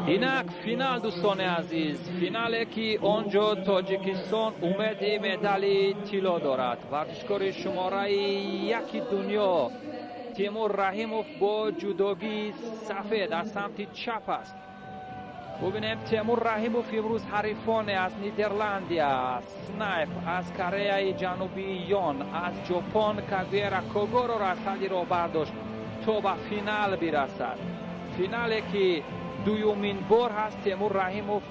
اینک فینال دوستان عزیز، فینالی که آنجا تاجیکستان امید مدال طلا دارد. ورزشکار شماره یک دنیا تیمور رحیموف با جودوگی سفید از سمت چپ است. ببینیم تیمور رحیموف امروز حریفان از نیدرلندیا، سنایپ از کره جنوبی یان، از ژاپن کاگویرا کوگورو رسدی را برداشت تا به فینال برسد. فینالی که دویمین بار هست تیمور رحیموف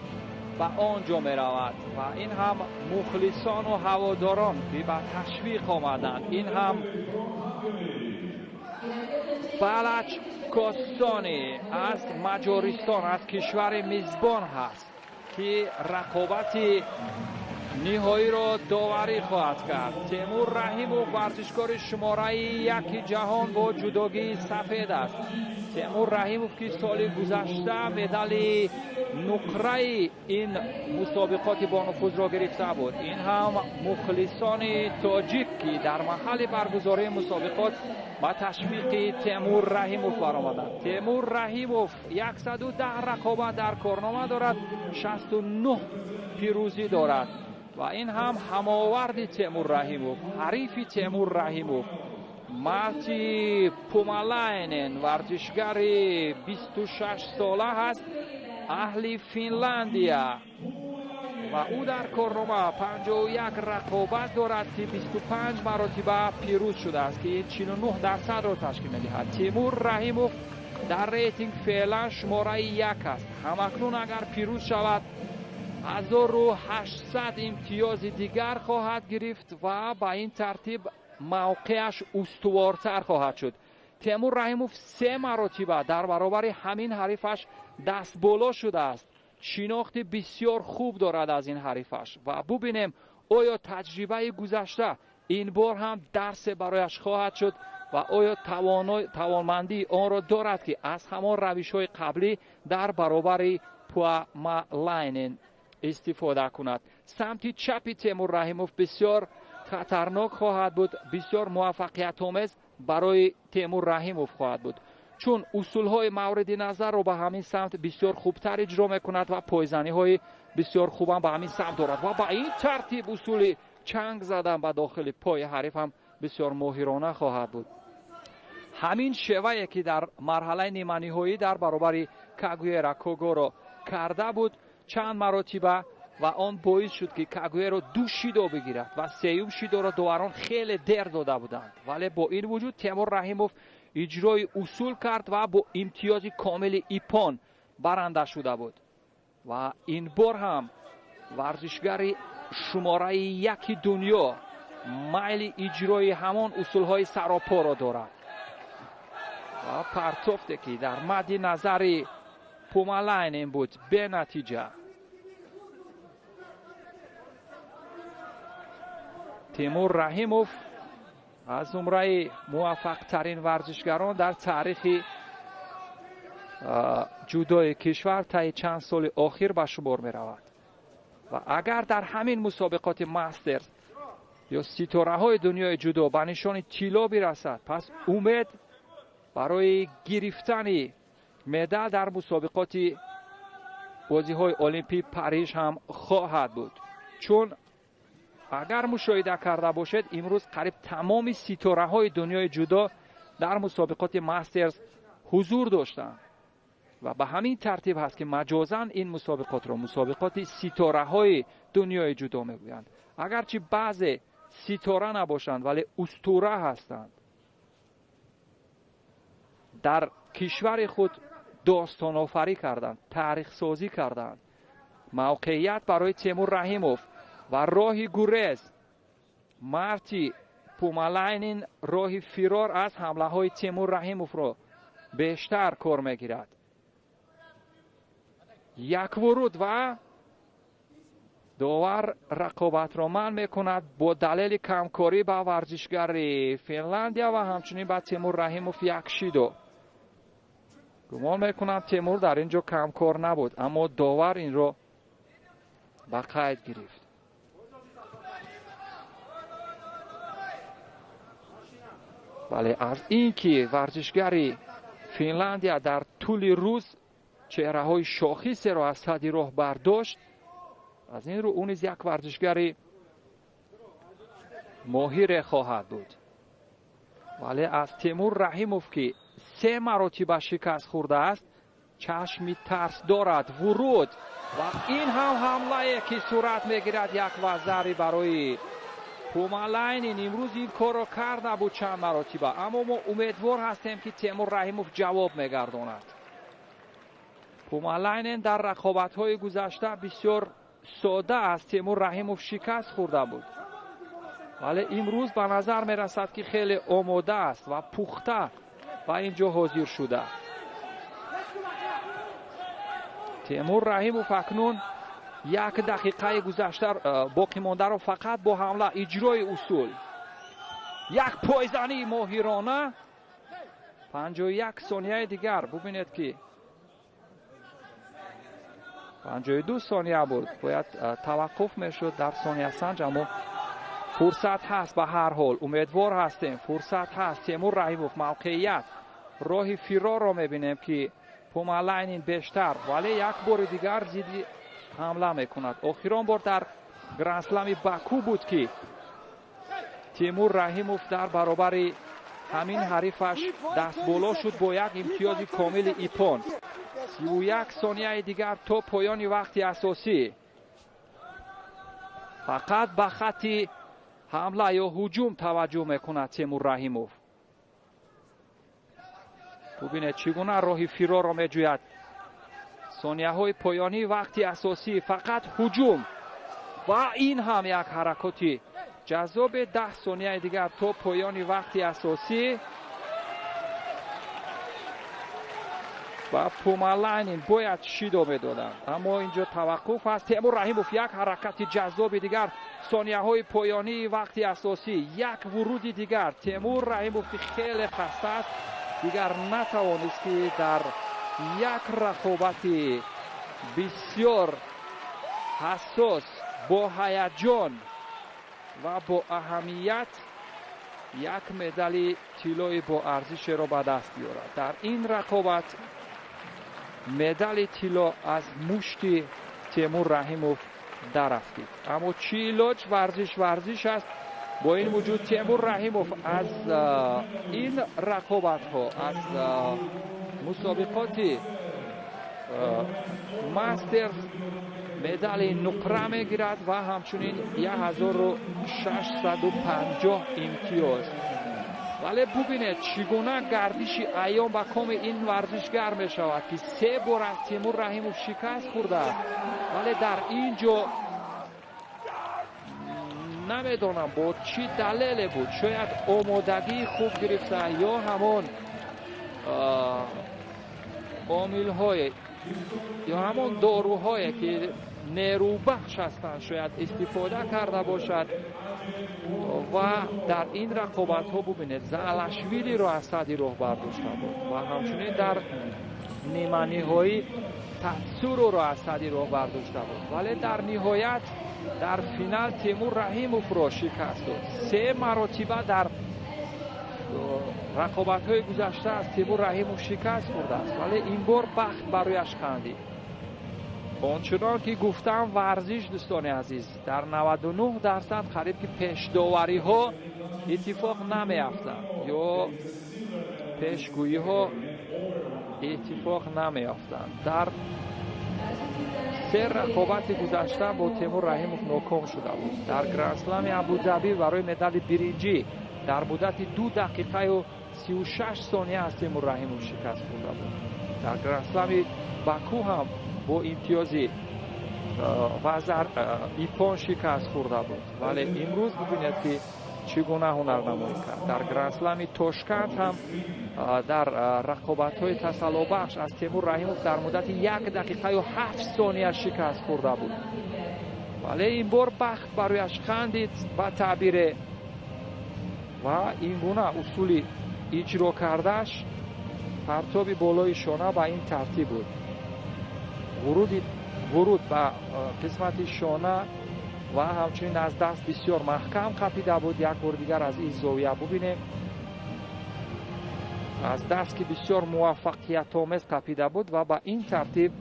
به آنجا می رود و این هم مخلصان و هواداران که به تشویق آمدند. این هم بلچ کاستانی از مجارستان، از کشور میزبان هست که رقابت نهایی را داوری خواهد کرد. تیمور رحیموف ورزشکار شماره یک جهان با جودوگی سفید است. تیمور رحیموف که سال گذشته مدال نقره این مسابقات با نفوذ را گرفته بود. این هم مخلصان تاجیک که در محل برگزاری مسابقات با تشویق تیمور رحیموف برآمدند. تیمور رحیموف 110 رقابت در کارنامه دارد، 69 پیروزی دارد و این هم هماورد تیمور رحیموف، حریف تیمور رحیموف مارتی پومالاینن ورزشگر 26 ساله است، اهل فنلاندیا و او در کارنامه 51 رقابت دارد که 25 مرتبه پیروز شده است که 49% را تشکیل می‌دهد. تیمور رحیموف در ریتینگ فعلا شماره 1 است. همکنون اگر پیروز شود 1800 امتیاز دیگر خواهد گرفت و با این ترتیب موقعش استوارتر خواهد شد. تیمور رحیموف 3 مرتبه در برابر همین حریفش دست بالا شده است. شناخت بسیار خوب دارد از این حریفش و ببینیم آیا تجربه گذشته این بار هم درس برایش خواهد شد و آیا توانمندی آن را دارد که از همان روش‌های قبلی در برابر پومالاینن استفاده کند. سمت چپ تیمور رحیموف بسیار خطرناک خواهد بود، بسیار موفقیت آمیز برای تیمور رحیموف خواهد بود، چون اصول های مورد نظر رو به همین سمت بسیار خوبتر اجرا میکند و پایزنی های بسیار خوب هم به همین سمت دارد و با این ترتیب اصول چنگ زدن به داخل پای حریف هم بسیار ماهرانه خواهد بود. همین شیوهی که در مرحله نیمه نهایی در برابر کاگویرا کوگورو کرده بود چند مرتبه و آن باعث شد که کاگویرا 2 شیدو بگیرد و سیوم شیدو را داوران خیلی دیر داده بودند، ولی با این وجود تیمور رحیموف اجرای اصول کرد و با امتیاز کامل ایپان برنده شده بود و این بار هم ورزشگر شماره 1 دنیا میل اجرای همان اصول های سراپا را دارد و پرتافته که در مد نظر پومالاینن بود به نتیجه. تیمور رحیموف از زمره موفق ترین ورزشگران در تاریخ جودوی کشور طی چند سال اخیر به شمار می رود و اگر در همین مسابقات ماسترز یا ستاره های دنیای جودو به نشان طلا برسد پس امید برای گرفتن مدال در مسابقات بازی های المپی پاریس هم خواهد بود، چون اگر مشاهده کرده باشید امروز قریب تمام ستاره های دنیای جودو در مسابقات ماسترز حضور داشتند و به همین ترتیب هست که مجازاً این مسابقات را مسابقات ستاره های دنیای جودو میگویند. اگرچه بعضی ستاره نباشند ولی اسطوره هستند، در کشور خود داستان آفری کردند، تاریخ سازی کردند. موقعیت برای تیمور رحیموف و راه گریز مارتی پومالاینن راه فرار از حمله های تیمور رحیموف را بیشتر کار میگیرد. یک ورود و داور رقابت را منع میکند با دلیل کمکاری با ورزشگر فنلاندیا و همچنین با تیمور رحیموف 1 شیدو. گمان میکنم تیمور در اینجا کمکار نبود اما داور این را به قید گرفت. ولی از این که ورزشگری فنلاندیا در طول روز چهره های شاخصی را از صدر راه برداشت. از این رو اون نیز یک ورزشگر ماهر خواهد بود. ولی از تیمور رحیموف که 3 مراتب شکست خورده است چشمی ترس دارد. ورود و این هم حمله که صورت میگیرد یک وزری برای پومالاینین. امروز این کار را کرده بود چند مراتب، اما ما امیدوار هستیم که تیمور رحیموف جواب میگرداند. پومالاینین در رقابت‌های گذشته بسیار ساده از تیمور رحیموف شکست خورده بود، ولی امروز به نظر میرسد که خیلی آماده است و پخته و اینجا حاضر شده. تیمور رحیموف اکنون 1 دقیقه گذشته باقی مانده را فقط با حمله اجرای اصول، یک پایزنی ماهرانه. 51 ثانیه دیگر ببینید که 52 ثانیه بود، باید توقف میشد در ثانیه سنج، اما فرصت هست. به هر حال امیدوار هستیم فرصت هست. تیمور رحیموف موقعیت راه فرار را میبینیم که پومالاینین بیشتر، ولی یک بار دیگر زیدی حمله میکند. آخرین بار در گرند اسلم باکو بود که تیمور رحیموف در برابر همین حریفش دست بالا شد با یک امتیاز کامل ایپون. 31 ثانیه دیگر تا پایان وقت اساسی. فقط به خط حمله یا هجوم توجه میکند تیمور رحیموف. ببینید چگونه راه فرار را میجوید. ثانیه های پایانی وقت اساسی، فقط هجوم و این هم یک حرکاتی جذاب. 10 ثانیه دیگر تا پایان وقت اساسی و پومالاینین باید شیدو میدادند، اما اینجا توقف است. تیمور رحیموف یک حرکت جذاب دیگر. ثانیه های پایانی وقت اساسی، یک ورود دیگر. تیمور رحیموف که خیلی خسته است دیگر نتوانست که در یک رقابت بسیار حساس با هیجان و با اهمیت یک مدال طلای با ارزش را به دست بیارد. در این رقابت مدال طلا از مشت تیمور رحیموف درآمد، اما چی علاج؟ ورزش است. با این وجود تیمور رحیموف از این رقابت ها، از مسابقات ماسترز مدال نقره میگیرد و همچنین 1650 امتیاز. ولی ببینید چگونه گردش ایام به کام این ورزشگر می شود که 3 بار از تیمور رحیموف شکست خورده است، ولی در اینجا نمیدونم با چی دلیل بود. شاید آمادگی خوب گرفته یا همان عامل های یا همان داروهایی که نیرو بخش هستند شاید استفاده کرده باشد. و در این رقابت ها ببینید زالاشویلی را از صدر راه برداشته بود و همچنین در نیمه نهایی تاتسورو را از صدر راه برداشته بود، ولی در نهایت در فینال تیمور رحیموف را شکست داد. 3 مرتبه در رقابت های گذشته از تیمور رحیموف شکست خورده است، ولی این بار بخت برایش خندید. آنچنان که گفتم ورزش دوستان عزیز در 99% قریب که پیشداوری ها اتفاق نمیافتند یا پیشگویی ها اتفاق نمیافتند. در 3 رقابت گذشته با تیمور رحیموف ناکام شده بود. در گرند اسلم ابوظبی برای مدال برنجی در مدت 2 دقیقه و 36 ثانیه از تیمور رحیموف شکست خورده بود. در گرند اسلم باکو هم با امتیازی وزر ایپون شکست خورده بود، ولی امروز ببینید که چگونه هنرنمایی کرد. در گرند اسلم تاشکند هم در رقابت‌های تسلی بخش از تیمور رحیموف در مدت 1 دقیقه و 7 ثانیه شکست خورده بود، ولی این بار بخت برایش خندید به تعبیر و این گونه اصولی اجرا کردش. پرتاب بالای شانه به این ترتیب بود. ورود به قسمت شانه و همچنین از دست بسیار محکم قپیده بود. یک بار دیگر از این زاویه ببینیم از دست که بسیار موفقیت آمیز قپیده بود و با این ترتیب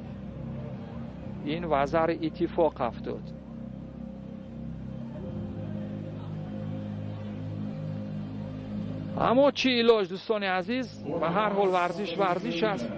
این وزر اتفاق افتاد. اما چی علاج دوستان عزیز؟ به هر حال ورزش است.